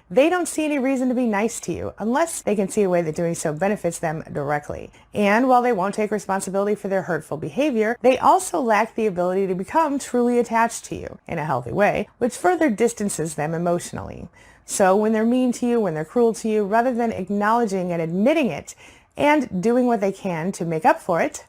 they don't see any reason to be nice to you unless they can see a way that doing so benefits them directly. And while they won't take responsibility for their hurtful behavior, they also lack the ability to become truly attached to you in a healthy way, which further distances them emotionally. So when they're mean to you, when they're cruel to you, rather than acknowledging and admitting it and doing what they can to make up for it,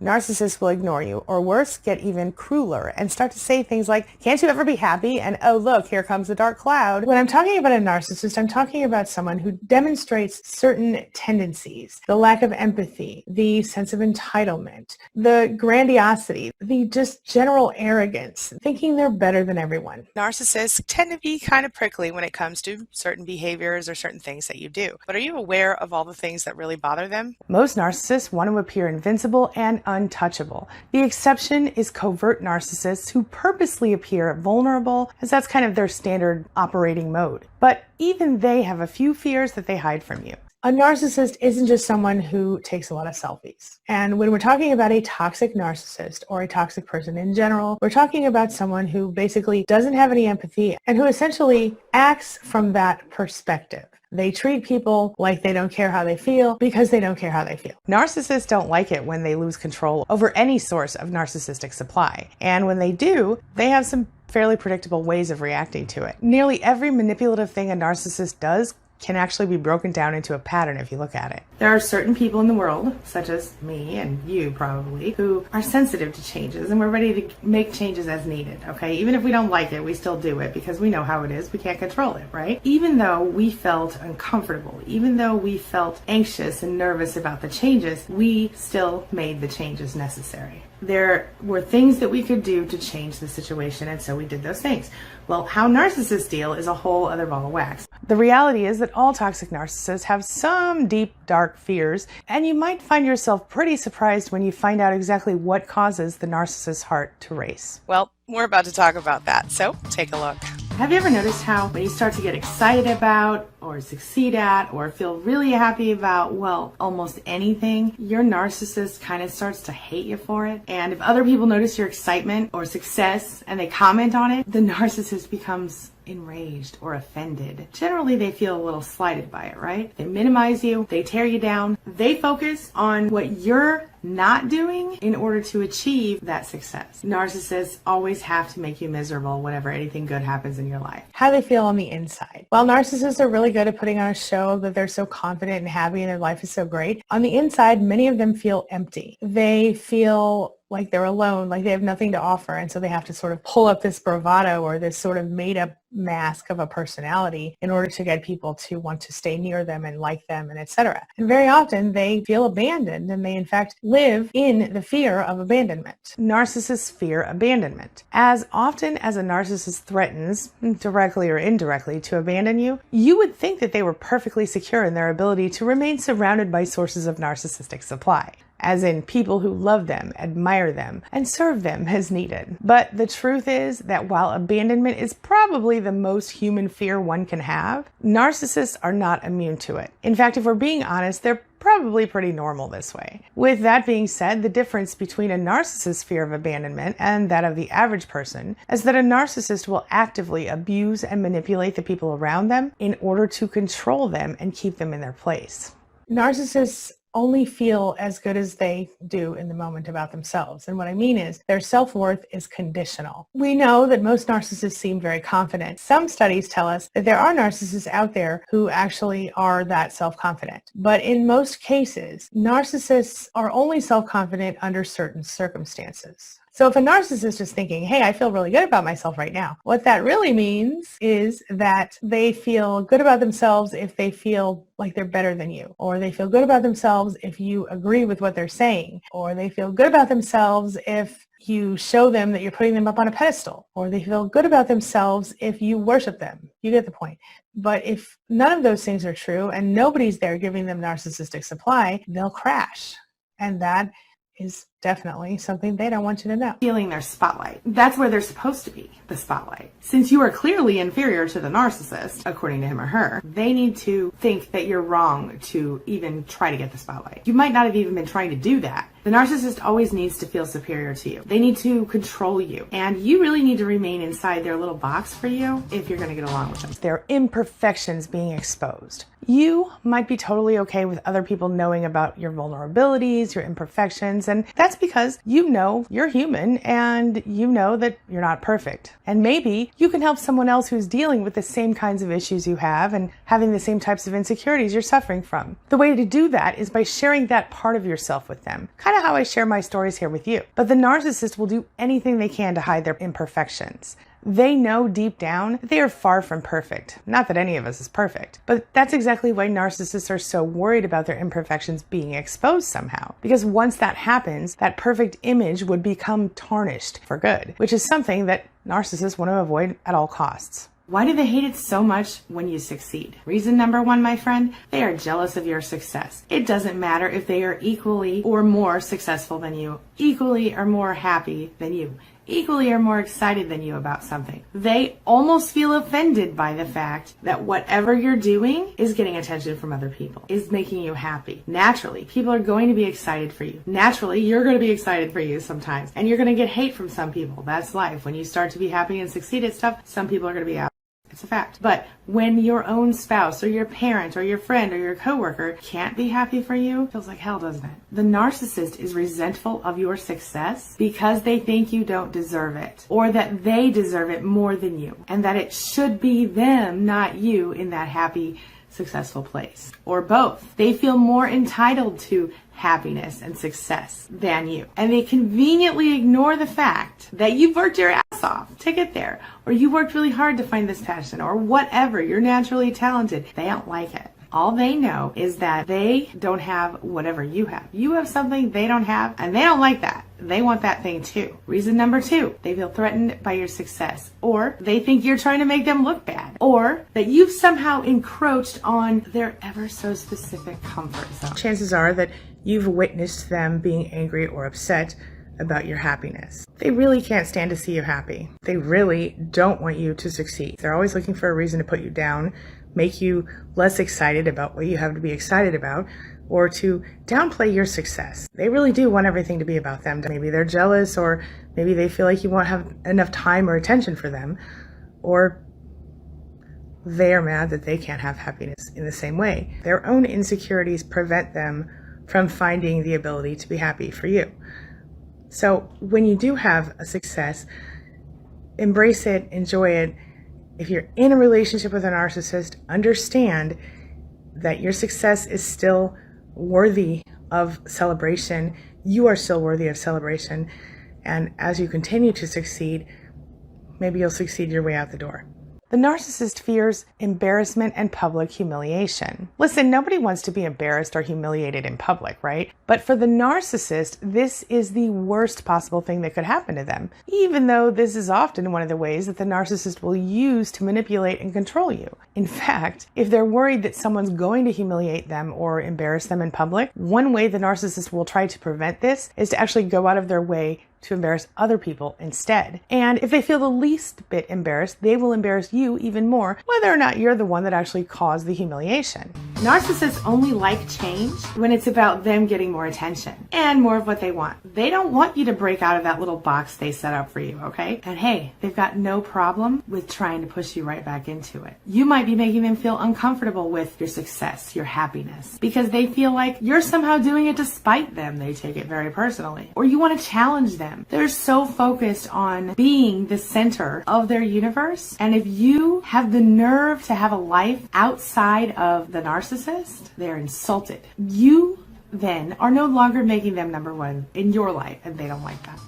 narcissists will ignore you, or worse, get even crueler and start to say things like, can't you ever be happy? And oh, look, here comes the dark cloud. When I'm talking about a narcissist, I'm talking about someone who demonstrates certain tendencies, the lack of empathy, the sense of entitlement, the grandiosity, the just general arrogance, thinking they're better than everyone. Narcissists tend to be kind of prickly when it comes to certain behaviors or certain things that you do. But are you aware of all the things that really bother them? Most narcissists want to appear invincible and untouchable. The exception is covert narcissists who purposely appear vulnerable, as that's kind of their standard operating mode. But even they have a few fears that they hide from you. A narcissist isn't just someone who takes a lot of selfies. And when we're talking about a toxic narcissist or a toxic person in general, we're talking about someone who basically doesn't have any empathy and who essentially acts from that perspective. They treat people like they don't care how they feel because they don't care how they feel. Narcissists don't like it when they lose control over any source of narcissistic supply. And when they do, they have some fairly predictable ways of reacting to it. Nearly every manipulative thing a narcissist does can actually be broken down into a pattern if you look at it. There are certain people in the world, such as me and you probably, who are sensitive to changes and we're ready to make changes as needed, okay? Even if we don't like it, we still do it because we know how it is. We can't control it, right? Even though we felt uncomfortable, even though we felt anxious and nervous about the changes, we still made the changes necessary. There were things that we could do to change the situation, and so we did those things. Well, how narcissists deal is a whole other ball of wax. The reality is that all toxic narcissists have some deep, dark fears, and you might find yourself pretty surprised when you find out exactly what causes the narcissist's heart to race. Well, we're about to talk about that, so take a look. Have you ever noticed how when you start to get excited about or succeed at or feel really happy about, well, almost anything, your narcissist kind of starts to hate you for it? And if other people notice your excitement or success and they comment on it, the narcissist becomes enraged or offended. Generally, they feel a little slighted by it, right? They minimize you, they tear you down, they focus on what you're not doing in order to achieve that success. Narcissists always have to make you miserable whenever anything good happens in your life. How do they feel on the inside? While narcissists are really good at putting on a show that they're so confident and happy and their life is so great, on the inside, many of them feel empty. They feel like they're alone, like they have nothing to offer, and so they have to sort of pull up this bravado or this sort of made-up mask of a personality in order to get people to want to stay near them and like them and etc. And very often they feel abandoned, and they in fact live in the fear of abandonment. Narcissists fear abandonment. As often as a narcissist threatens, directly or indirectly, to abandon you, you would think that they were perfectly secure in their ability to remain surrounded by sources of narcissistic supply, as in people who love them, admire them, and serve them as needed. But the truth is that while abandonment is probably the most human fear one can have, narcissists are not immune to it. In fact, if we're being honest, they're probably pretty normal this way. With that being said, the difference between a narcissist's fear of abandonment and that of the average person is that a narcissist will actively abuse and manipulate the people around them in order to control them and keep them in their place. Narcissists only feel as good as they do in the moment about themselves. And what I mean is their self-worth is conditional. We know that most narcissists seem very confident. Some studies tell us that there are narcissists out there who actually are that self-confident. But in most cases, narcissists are only self-confident under certain circumstances. So if a narcissist is thinking, hey, I feel really good about myself right now, what that really means is that they feel good about themselves if they feel like they're better than you, or they feel good about themselves if you agree with what they're saying, or they feel good about themselves if you show them that you're putting them up on a pedestal, or they feel good about themselves if you worship them. You get the point. But if none of those things are true and nobody's there giving them narcissistic supply, they'll crash. And that is definitely something they don't want you to know. Feeling their spotlight. That's where they're supposed to be, the spotlight. Since you are clearly inferior to the narcissist, according to him or her, they need to think that you're wrong to even try to get the spotlight. You might not have even been trying to do that. The narcissist always needs to feel superior to you. They need to control you. And you really need to remain inside their little box for you if you're going to get along with them. Their imperfections being exposed. You might be totally okay with other people knowing about your vulnerabilities, your imperfections, and that's because you know you're human and you know that you're not perfect. And maybe you can help someone else who's dealing with the same kinds of issues you have and having the same types of insecurities you're suffering from. The way to do that is by sharing that part of yourself with them. Kind of how I share my stories here with you. But the narcissist will do anything they can to hide their imperfections. They know deep down that they are far from perfect. Not that any of us is perfect, but that's exactly why narcissists are so worried about their imperfections being exposed somehow. Because once that happens, that perfect image would become tarnished for good, which is something that narcissists want to avoid at all costs. Why do they hate it so much when you succeed? Reason number one, my friend, they are jealous of your success. It doesn't matter if they are equally or more successful than you, equally or more happy than you, equally or more excited than you about something. They almost feel offended by the fact that whatever you're doing is getting attention from other people, is making you happy. Naturally, people are going to be excited for you. Naturally, you're going to be excited for you sometimes. And you're going to get hate from some people. That's life. When you start to be happy and succeed at stuff, some people are going to be out. It's a fact. But when your own spouse or your parent or your friend or your coworker can't be happy for you, it feels like hell, doesn't it? The narcissist is resentful of your success because they think you don't deserve it, or that they deserve it more than you, and that it should be them, not you, in that happy, successful place. Or both. They feel more entitled to happiness and success than you. And they conveniently ignore the fact that you've worked your ass off to get there, or you worked really hard to find this passion, or whatever. You're naturally talented. They don't like it. All they know is that they don't have whatever you have. You have something they don't have, and they don't like that. They want that thing too. Reason number two, they feel threatened by your success, or they think you're trying to make them look bad, or that you've somehow encroached on their ever so specific comfort zone. Chances are that you've witnessed them being angry or upset about your happiness. They really can't stand to see you happy. They really don't want you to succeed. They're always looking for a reason to put you down, make you less excited about what you have to be excited about, or to downplay your success. They really do want everything to be about them. Maybe they're jealous, or maybe they feel like you won't have enough time or attention for them, or they are mad that they can't have happiness in the same way. Their own insecurities prevent them from finding the ability to be happy for you. So when you do have a success, embrace it, enjoy it. If you're in a relationship with a narcissist, understand that your success is still worthy of celebration. You are still worthy of celebration. And as you continue to succeed, maybe you'll succeed your way out the door. The narcissist fears embarrassment and public humiliation. Listen, nobody wants to be embarrassed or humiliated in public, right? But for the narcissist, this is the worst possible thing that could happen to them, even though this is often one of the ways that the narcissist will use to manipulate and control you. In fact, if they're worried that someone's going to humiliate them or embarrass them in public, one way the narcissist will try to prevent this is to actually go out of their way to embarrass other people instead. And if they feel the least bit embarrassed, they will embarrass you even more, whether or not you're the one that actually caused the humiliation. Narcissists only like change when it's about them getting more attention and more of what they want. They don't want you to break out of that little box they set up for you, okay? And hey, they've got no problem with trying to push you right back into it. You might be making them feel uncomfortable with your success, your happiness, because they feel like you're somehow doing it to spite them. They take it very personally. Or you want to challenge them. They're so focused on being the center of their universe. And if you have the nerve to have a life outside of the narcissist, they're insulted. You then are no longer making them number one in your life, and they don't like that.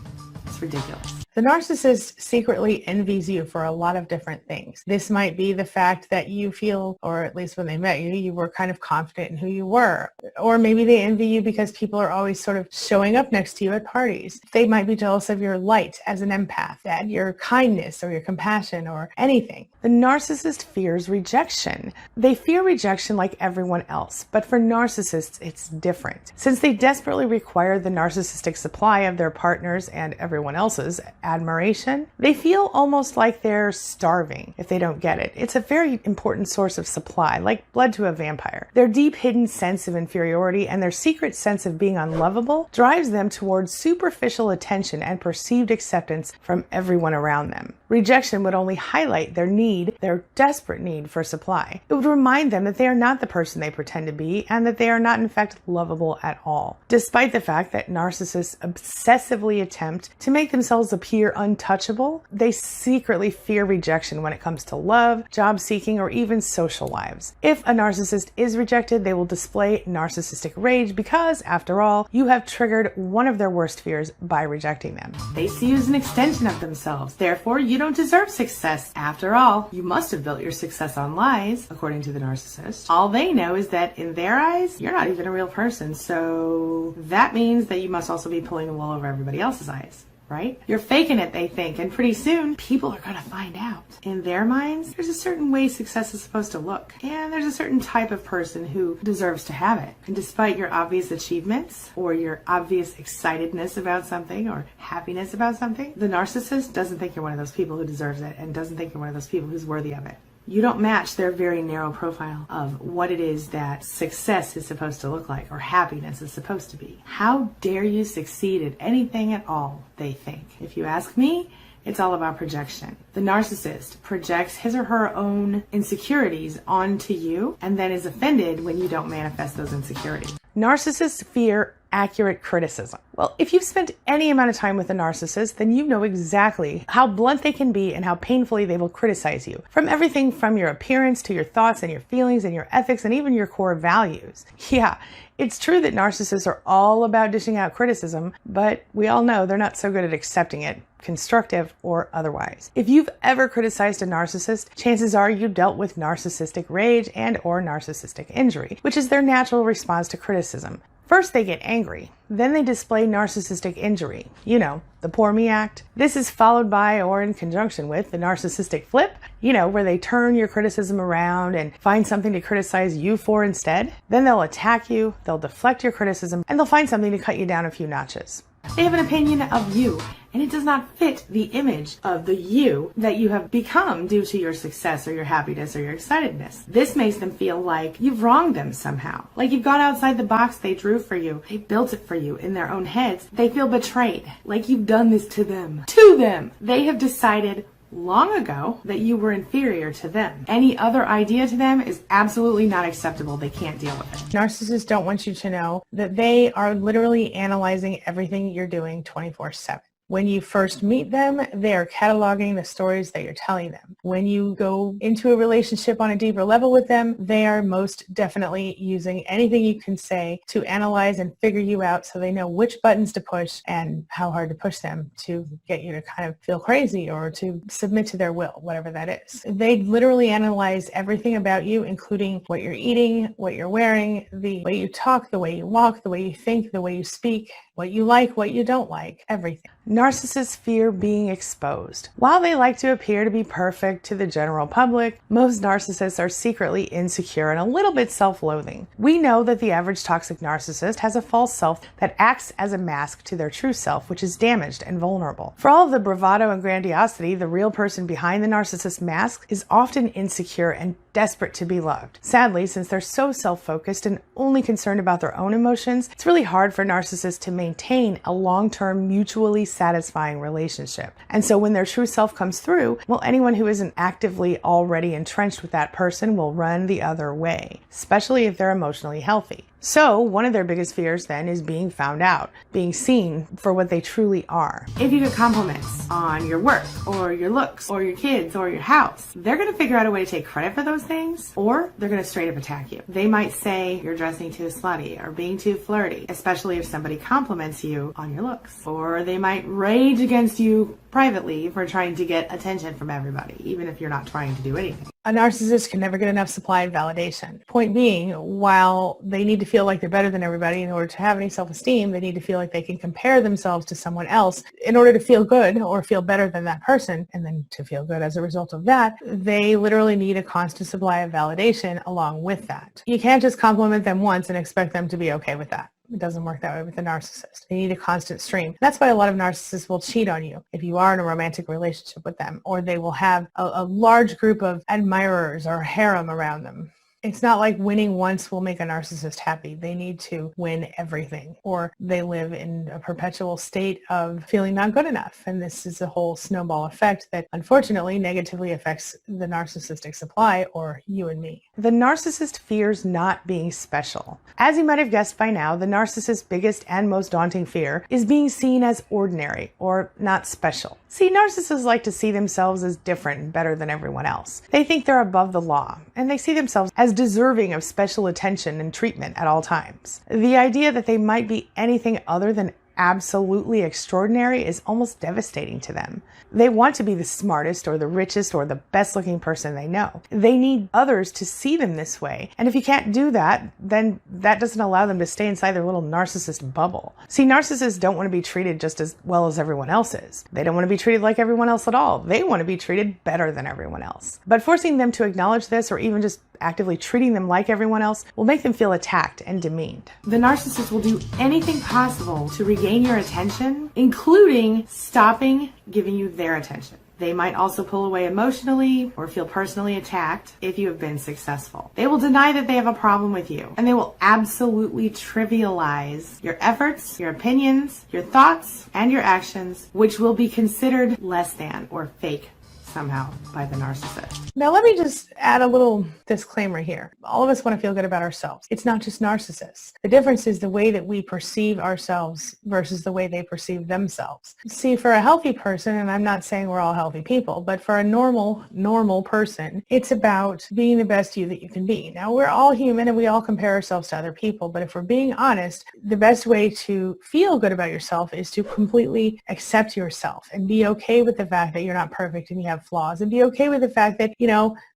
It's ridiculous. The narcissist secretly envies you for a lot of different things. This might be the fact that you feel, or at least when they met you, you were kind of confident in who you were. Or maybe they envy you because people are always sort of showing up next to you at parties. They might be jealous of your light as an empath, and your kindness or your compassion or anything. The narcissist fears rejection. They fear rejection like everyone else, but for narcissists, it's different. Since they desperately require the narcissistic supply of their partners and everyone else's admiration, they feel almost like they're starving if they don't get it. It's a very important source of supply, like blood to a vampire. Their deep hidden sense of inferiority and their secret sense of being unlovable drives them towards superficial attention and perceived acceptance from everyone around them. Rejection would only highlight their desperate need for supply. It would remind them that they are not the person they pretend to be and that they are not in fact lovable at all. Despite the fact that narcissists obsessively attempt to make themselves appear untouchable, they secretly fear rejection when it comes to love, job seeking, or even social lives. If a narcissist is rejected, they will display narcissistic rage because, after all, you have triggered one of their worst fears by rejecting them. They see you as an extension of themselves. Therefore, you don't deserve success. After all, you must have built your success on lies, according to the narcissist. All they know is that in their eyes, you're not even a real person. So that means that you must also be pulling the wool over everybody else's eyes. Right? You're faking it, they think, and pretty soon people are going to find out. In their minds, there's a certain way success is supposed to look, and there's a certain type of person who deserves to have it. And despite your obvious achievements or your obvious excitedness about something or happiness about something, the narcissist doesn't think you're one of those people who deserves it and doesn't think you're one of those people who's worthy of it. You don't match their very narrow profile of what it is that success is supposed to look like or happiness is supposed to be. How dare you succeed at anything at all, they think. If you ask me, it's all about projection. The narcissist projects his or her own insecurities onto you and then is offended when you don't manifest those insecurities. Narcissists fear accurate criticism. Well, if you've spent any amount of time with a narcissist, then you know exactly how blunt they can be and how painfully they will criticize you. From everything from your appearance to your thoughts and your feelings and your ethics and even your core values. Yeah, it's true that narcissists are all about dishing out criticism, but we all know they're not so good at accepting it, constructive or otherwise. If you've ever criticized a narcissist, chances are you dealt with narcissistic rage and or narcissistic injury, which is their natural response to criticism. First, they get angry. Then they display narcissistic injury. You know, the poor me act. This is followed by, or in conjunction with, the narcissistic flip, where they turn your criticism around and find something to criticize you for instead. Then they'll attack you, they'll deflect your criticism, and they'll find something to cut you down a few notches. They have an opinion of you, and it does not fit the image of the you that you have become due to your success or your happiness or your excitedness. This makes them feel like you've wronged them somehow. Like you've gone outside the box they drew for you. They built it for you in their own heads. They feel betrayed, like you've done this to them. To them! They have decided long ago that you were inferior to them. Any other idea to them is absolutely not acceptable. They can't deal with it. Narcissists don't want you to know that they are literally analyzing everything you're doing 24/7. When you first meet them, they are cataloging the stories that you're telling them. When you go into a relationship on a deeper level with them, they are most definitely using anything you can say to analyze and figure you out so they know which buttons to push and how hard to push them to get you to kind of feel crazy or to submit to their will, whatever that is. They literally analyze everything about you, including what you're eating, what you're wearing, the way you talk, the way you walk, the way you think, the way you speak, what you like, what you don't like, everything. Narcissists fear being exposed. While they like to appear to be perfect to the general public, most narcissists are secretly insecure and a little bit self-loathing. We know that the average toxic narcissist has a false self that acts as a mask to their true self, which is damaged and vulnerable. For all of the bravado and grandiosity, the real person behind the narcissist mask is often insecure and desperate to be loved. Sadly, since they're so self-focused and only concerned about their own emotions, it's really hard for narcissists to maintain a long-term, mutually satisfying relationship. And so when their true self comes through, well, anyone who isn't actively already entrenched with that person will run the other way, especially if they're emotionally healthy. So one of their biggest fears then is being found out, being seen for what they truly are. If you get compliments on your work or your looks or your kids or your house, they're going to figure out a way to take credit for those things, or they're going to straight up attack you. They might say you're dressing too slutty or being too flirty, especially if somebody compliments you on your looks. Or they might rage against you privately for trying to get attention from everybody, even if you're not trying to do anything. A narcissist can never get enough supply of validation. Point being, while they need to feel like they're better than everybody in order to have any self-esteem, they need to feel like they can compare themselves to someone else in order to feel good or feel better than that person. And then to feel good as a result of that, they literally need a constant supply of validation along with that. You can't just compliment them once and expect them to be okay with that. It doesn't work that way with a narcissist. They need a constant stream. That's why a lot of narcissists will cheat on you if you are in a romantic relationship with them, or they will have a large group of admirers or harem around them. It's not like winning once will make a narcissist happy. They need to win everything, or they live in a perpetual state of feeling not good enough. And this is a whole snowball effect that unfortunately negatively affects the narcissistic supply, or you and me. The narcissist fears not being special. As you might have guessed by now, the narcissist's biggest and most daunting fear is being seen as ordinary or not special. See, narcissists like to see themselves as different and better than everyone else. They think they're above the law, and they see themselves as deserving of special attention and treatment at all times. The idea that they might be anything other than absolutely extraordinary is almost devastating to them. They want to be the smartest or the richest or the best looking person they know. They need others to see them this way. And if you can't do that, then that doesn't allow them to stay inside their little narcissist bubble. See, narcissists don't want to be treated just as well as everyone else is. They don't want to be treated like everyone else at all. They want to be treated better than everyone else. But forcing them to acknowledge this, or even just actively treating them like everyone else, will make them feel attacked and demeaned. The narcissist will do anything possible to regain your attention, including stopping giving you their attention. They might also pull away emotionally or feel personally attacked if you have been successful. They will deny that they have a problem with you, and they will absolutely trivialize your efforts, your opinions, your thoughts, and your actions, which will be considered less than or fake somehow by the narcissist. Now let me just add a little disclaimer here. All of us want to feel good about ourselves. It's not just narcissists. The difference is the way that we perceive ourselves versus the way they perceive themselves. See, for a healthy person, and I'm not saying we're all healthy people, but for a normal person, it's about being the best you that you can be. Now, we're all human and we all compare ourselves to other people, but if we're being honest, the best way to feel good about yourself is to completely accept yourself and be okay with the fact that you're not perfect and you have flaws, and be okay with the fact that,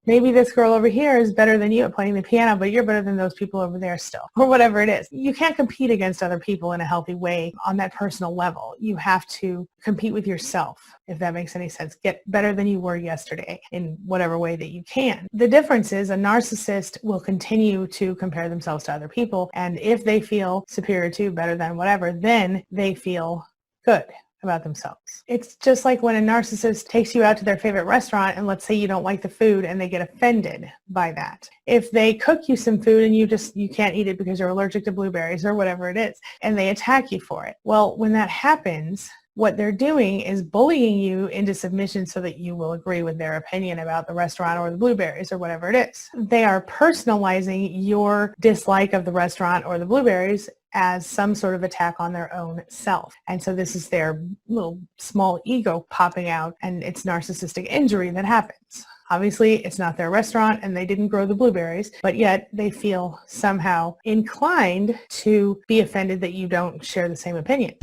maybe this girl over here is better than you at playing the piano, but you're better than those people over there still, or whatever it is. You can't compete against other people in a healthy way on that personal level. You have to compete with yourself, if that makes any sense. Get better than you were yesterday in whatever way that you can. The difference is a narcissist will continue to compare themselves to other people, and if they feel superior to, better than, whatever, then they feel good about themselves. It's just like when a narcissist takes you out to their favorite restaurant and let's say you don't like the food and they get offended by that. If they cook you some food and you can't eat it because you're allergic to blueberries or whatever it is, and they attack you for it. Well, when that happens, what they're doing is bullying you into submission so that you will agree with their opinion about the restaurant or the blueberries or whatever it is. They are personalizing your dislike of the restaurant or the blueberries as some sort of attack on their own self. And so this is their little small ego popping out, and it's narcissistic injury that happens. Obviously, it's not their restaurant and they didn't grow the blueberries, but yet they feel somehow inclined to be offended that you don't share the same opinion.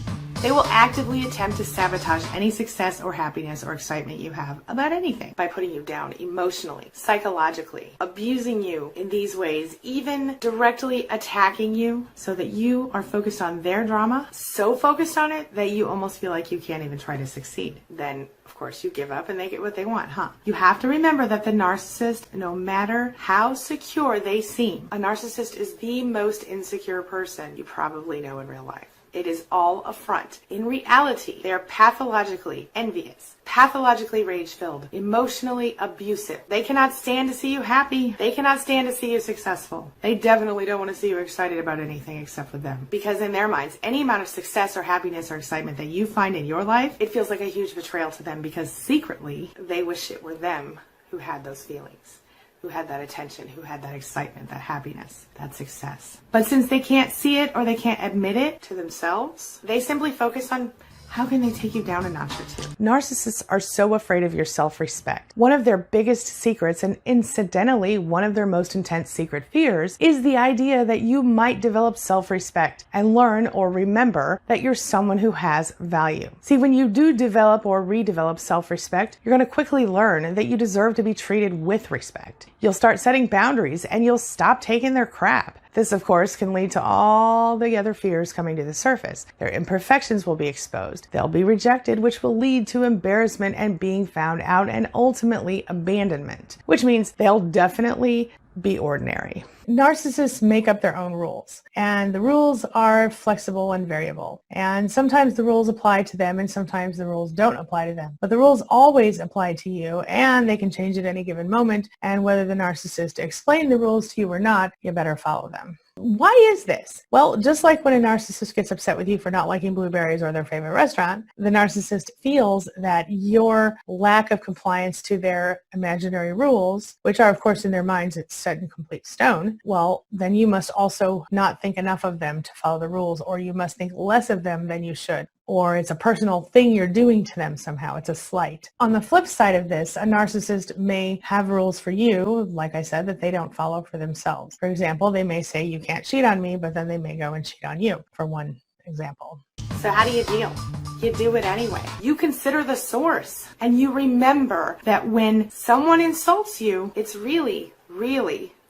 They will actively attempt to sabotage any success or happiness or excitement you have about anything by putting you down emotionally, psychologically, abusing you in these ways, even directly attacking you so that you are focused on their drama, so focused on it that you almost feel like you can't even try to succeed. Then, of course, you give up and they get what they want, huh? You have to remember that the narcissist, no matter how secure they seem, a narcissist is the most insecure person you probably know in real life. It is all a front. In reality, they are pathologically envious, pathologically rage-filled, emotionally abusive. They cannot stand to see you happy. They cannot stand to see you successful. They definitely don't want to see you excited about anything except for them. Because in their minds, any amount of success or happiness or excitement that you find in your life, it feels like a huge betrayal to them because secretly, they wish it were them who had those feelings. who had that attention, who had that excitement, that happiness, that success. But since they can't see it or they can't admit it to themselves, they simply focus on how can they take you down a notch or two? Narcissists are so afraid of your self-respect. One of their biggest secrets, and incidentally, one of their most intense secret fears, is the idea that you might develop self-respect and learn or remember that you're someone who has value. See, when you do develop or redevelop self-respect, you're going to quickly learn that you deserve to be treated with respect. You'll start setting boundaries and you'll stop taking their crap. This, of course, can lead to all the other fears coming to the surface. Their imperfections will be exposed. They'll be rejected, which will lead to embarrassment and being found out, and ultimately abandonment, which means they'll definitely be ordinary. Narcissists make up their own rules, and the rules are flexible and variable. And sometimes the rules apply to them and sometimes the rules don't apply to them. But the rules always apply to you, and they can change at any given moment. And whether the narcissist explains the rules to you or not, you better follow them. Why is this? Well, just like when a narcissist gets upset with you for not liking blueberries or their favorite restaurant, the narcissist feels that your lack of compliance to their imaginary rules, which are of course in their minds it's set in complete stone, well, then you must also not think enough of them to follow the rules, or you must think less of them than you should. Or it's a personal thing you're doing to them somehow. It's a slight. On the flip side of this, a narcissist may have rules for you, like I said, that they don't follow for themselves. For example, they may say, you can't cheat on me, but then they may go and cheat on you, for one example. So how do you deal? You do it anyway. You consider the source, and you remember that when someone insults you, it's really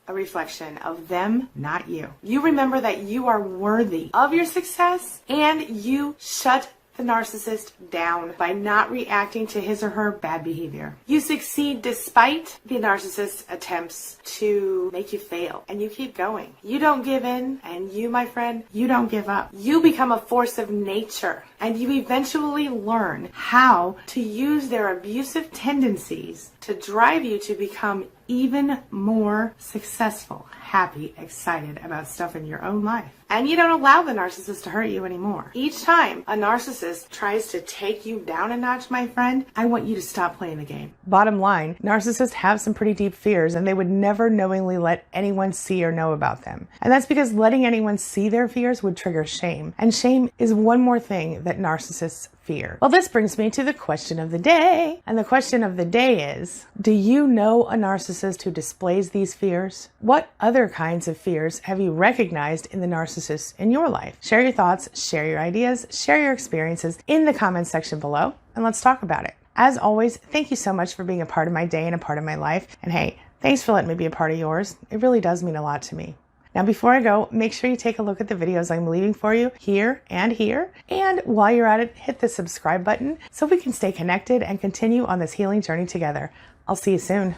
a reflection of them, not you. You remember that you are worthy of your success, and you shut the narcissist down by not reacting to his or her bad behavior. You succeed despite the narcissist's attempts to make you fail, and you keep going. You don't give in, and you, my friend, you don't give up. You become a force of nature, and you eventually learn how to use their abusive tendencies to drive you to become even more successful, happy, excited about stuff in your own life. And you don't allow the narcissist to hurt you anymore. Each time a narcissist tries to take you down a notch, my friend, I want you to stop playing the game. Bottom line, narcissists have some pretty deep fears, and they would never knowingly let anyone see or know about them. And that's because letting anyone see their fears would trigger shame. And shame is one more thing that narcissists fear. Well, this brings me to the question of the day. And the question of the day is, do you know a narcissist who displays these fears? What other kinds of fears have you recognized in the narcissists in your life? Share your thoughts, share your ideas, share your experiences in the comments section below, and let's talk about it. As always, thank you so much for being a part of my day and a part of my life. And hey, thanks for letting me be a part of yours. It really does mean a lot to me. Now, before I go, make sure you take a look at the videos I'm leaving for you here and here. And while you're at it, hit the subscribe button so we can stay connected and continue on this healing journey together. I'll see you soon.